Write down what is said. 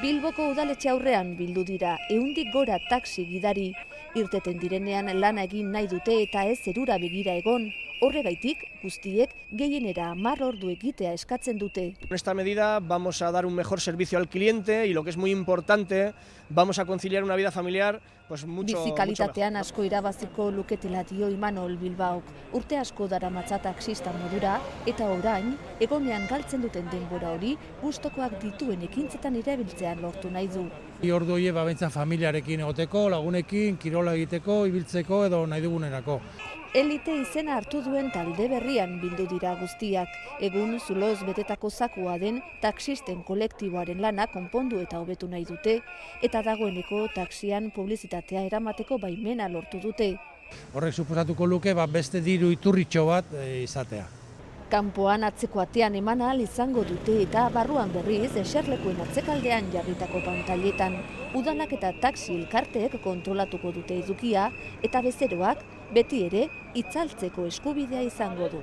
Bilboko udaletxe aurrean bildu dira 100 gora taxi gidari. Irteten direnean lana egin nahi dute eta ez zerura begira egon. Horregaitik, guztiek gehienera 10 ordu egitea eskatzen dute. Con esta medida vamos a dar un mejor servicio al cliente y lo que es muy importante, vamos a conciliar una vida familiar pues mucho Bizikalitatean mejor. asko irabaziko luketela dio Imanol Bilbaok. Urte asko daramatza taxista modura eta orain, egonean galtzen duten denbora hori, gustokoak dituen ekintzetan erabiltzean lortu nahi du. Ordu horiek behintzat familiarekin egoteko, lagunekin, kirola egiteko, ibiltzeko edo nahi dugunerako. Elite izena hartu duen talde berrian bildu dira guztiak. Egun zuloz betetako zakua den taxisten kolektiboaren lana konpondu eta hobetu nahi dute, eta dagoeneko taxian publizitatea eramateko baimena lortu dute. Horrek suposatuko luke beste diru iturritxo bat izatea. Kanpoan atzeko atean eman ahal izango dute eta barruan berriz eserlekuen atzekaldean jarritako pantailetan. Udalak eta taxi elkarteek kontrolatuko dute edukia eta bezeroak beti ere itzaltzeko eskubidea izango du.